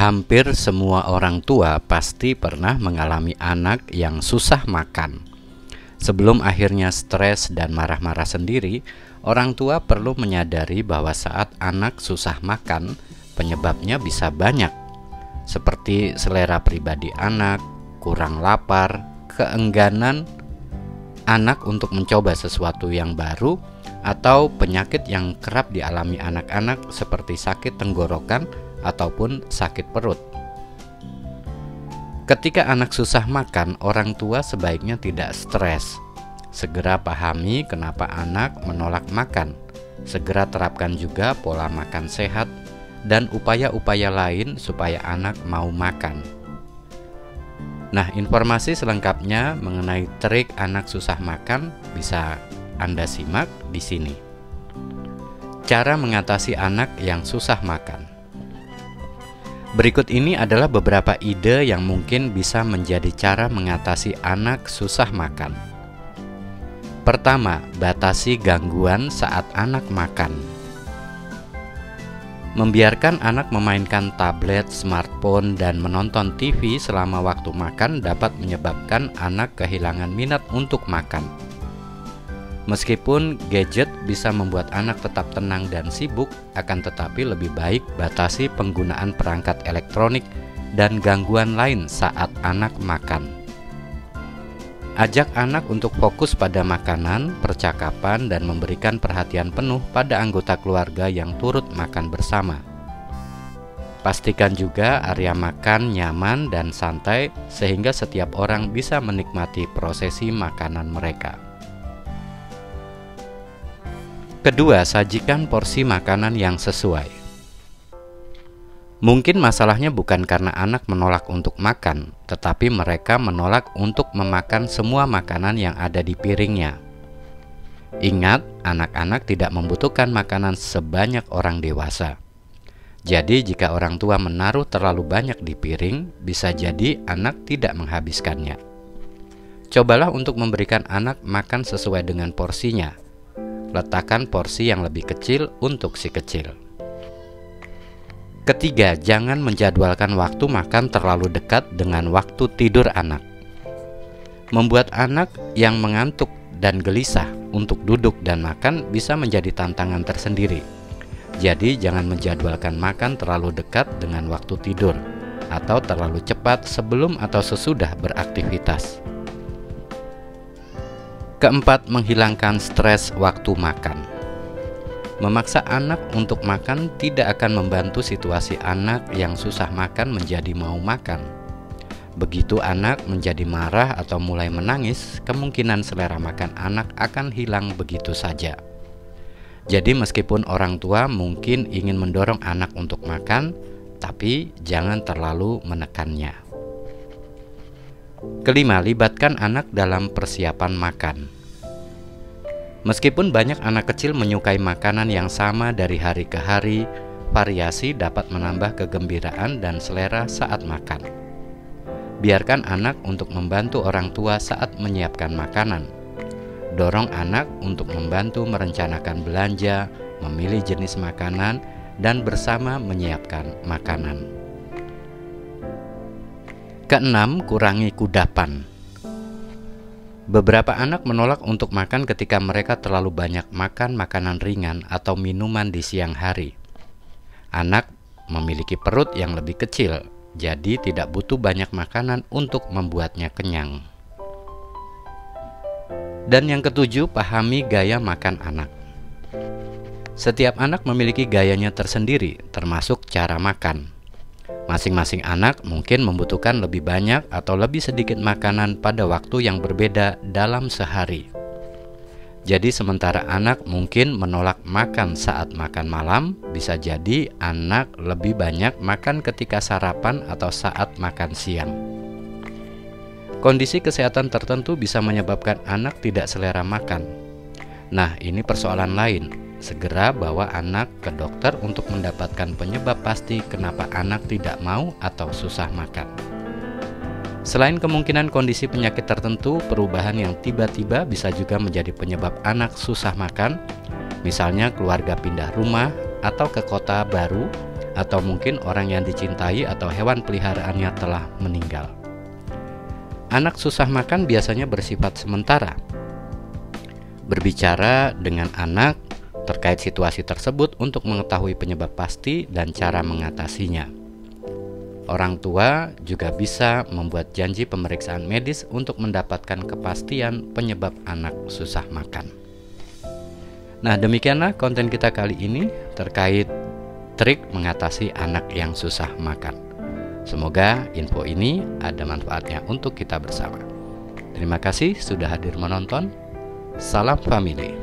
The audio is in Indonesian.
Hampir semua orang tua pasti pernah mengalami anak yang susah makan. Sebelum akhirnya stres dan marah-marah sendiri, orang tua perlu menyadari bahwa saat anak susah makan, penyebabnya bisa banyak, seperti selera pribadi anak, kurang lapar, keengganan anak untuk mencoba sesuatu yang baru, atau penyakit yang kerap dialami anak-anak seperti sakit tenggorokan ataupun sakit perut. Ketika anak susah makan, orang tua sebaiknya tidak stres. Segera pahami kenapa anak menolak makan. Segera terapkan juga pola makan sehat dan upaya-upaya lain supaya anak mau makan. Nah, informasi selengkapnya mengenai trik anak susah makan bisa Anda simak di sini. Cara mengatasi anak yang susah makan. Berikut ini adalah beberapa ide yang mungkin bisa menjadi cara mengatasi anak susah makan. Pertama, batasi gangguan saat anak makan. Membiarkan anak memainkan tablet, smartphone, dan menonton TV selama waktu makan dapat menyebabkan anak kehilangan minat untuk makan. Meskipun gadget bisa membuat anak tetap tenang dan sibuk, akan tetapi lebih baik batasi penggunaan perangkat elektronik dan gangguan lain saat anak makan. Ajak anak untuk fokus pada makanan, percakapan, dan memberikan perhatian penuh pada anggota keluarga yang turut makan bersama. Pastikan juga area makan nyaman dan santai sehingga setiap orang bisa menikmati prosesi makanan mereka. Kedua, sajikan porsi makanan yang sesuai. Mungkin masalahnya bukan karena anak menolak untuk makan, tetapi mereka menolak untuk memakan semua makanan yang ada di piringnya. Ingat, anak-anak tidak membutuhkan makanan sebanyak orang dewasa. Jadi, jika orang tua menaruh terlalu banyak di piring, bisa jadi anak tidak menghabiskannya. Cobalah untuk memberikan anak makan sesuai dengan porsinya. Letakkan porsi yang lebih kecil untuk si kecil. Ketiga, jangan menjadwalkan waktu makan terlalu dekat dengan waktu tidur anak. Membuat anak yang mengantuk dan gelisah untuk duduk dan makan bisa menjadi tantangan tersendiri. Jadi, jangan menjadwalkan makan terlalu dekat dengan waktu tidur atau terlalu cepat sebelum atau sesudah beraktivitas. Keempat, menghilangkan stres waktu makan. Memaksa anak untuk makan tidak akan membantu situasi anak yang susah makan menjadi mau makan. Begitu anak menjadi marah atau mulai menangis, kemungkinan selera makan anak akan hilang begitu saja. Jadi meskipun orang tua mungkin ingin mendorong anak untuk makan, tapi jangan terlalu menekannya. Kelima, libatkan anak dalam persiapan makan. Meskipun banyak anak kecil menyukai makanan yang sama dari hari ke hari, variasi dapat menambah kegembiraan dan selera saat makan. Biarkan anak untuk membantu orang tua saat menyiapkan makanan. Dorong anak untuk membantu merencanakan belanja, memilih jenis makanan, dan bersama menyiapkan makanan. Keenam, kurangi kudapan. Beberapa anak menolak untuk makan ketika mereka terlalu banyak makan makanan ringan atau minuman di siang hari. Anak memiliki perut yang lebih kecil, jadi tidak butuh banyak makanan untuk membuatnya kenyang. Dan yang ketujuh, pahami gaya makan anak. Setiap anak memiliki gayanya tersendiri, termasuk cara makan. Masing-masing anak mungkin membutuhkan lebih banyak atau lebih sedikit makanan pada waktu yang berbeda dalam sehari. Jadi sementara anak mungkin menolak makan saat makan malam, bisa jadi anak lebih banyak makan ketika sarapan atau saat makan siang. Kondisi kesehatan tertentu bisa menyebabkan anak tidak selera makan. Nah, ini persoalan lain. Segera bawa anak ke dokter untuk mendapatkan penyebab pasti kenapa anak tidak mau atau susah makan. Selain kemungkinan kondisi penyakit tertentu, perubahan yang tiba-tiba bisa juga menjadi penyebab anak susah makan. Misalnya keluarga pindah rumah atau ke kota baru, atau mungkin orang yang dicintai atau hewan peliharaannya telah meninggal. Anak susah makan biasanya bersifat sementara. Berbicara dengan anak terkait situasi tersebut untuk mengetahui penyebab pasti dan cara mengatasinya. Orang tua juga bisa membuat janji pemeriksaan medis untuk mendapatkan kepastian penyebab anak susah makan. Nah, demikianlah konten kita kali ini terkait trik mengatasi anak yang susah makan. Semoga info ini ada manfaatnya untuk kita bersama. Terima kasih sudah hadir menonton. Salam family.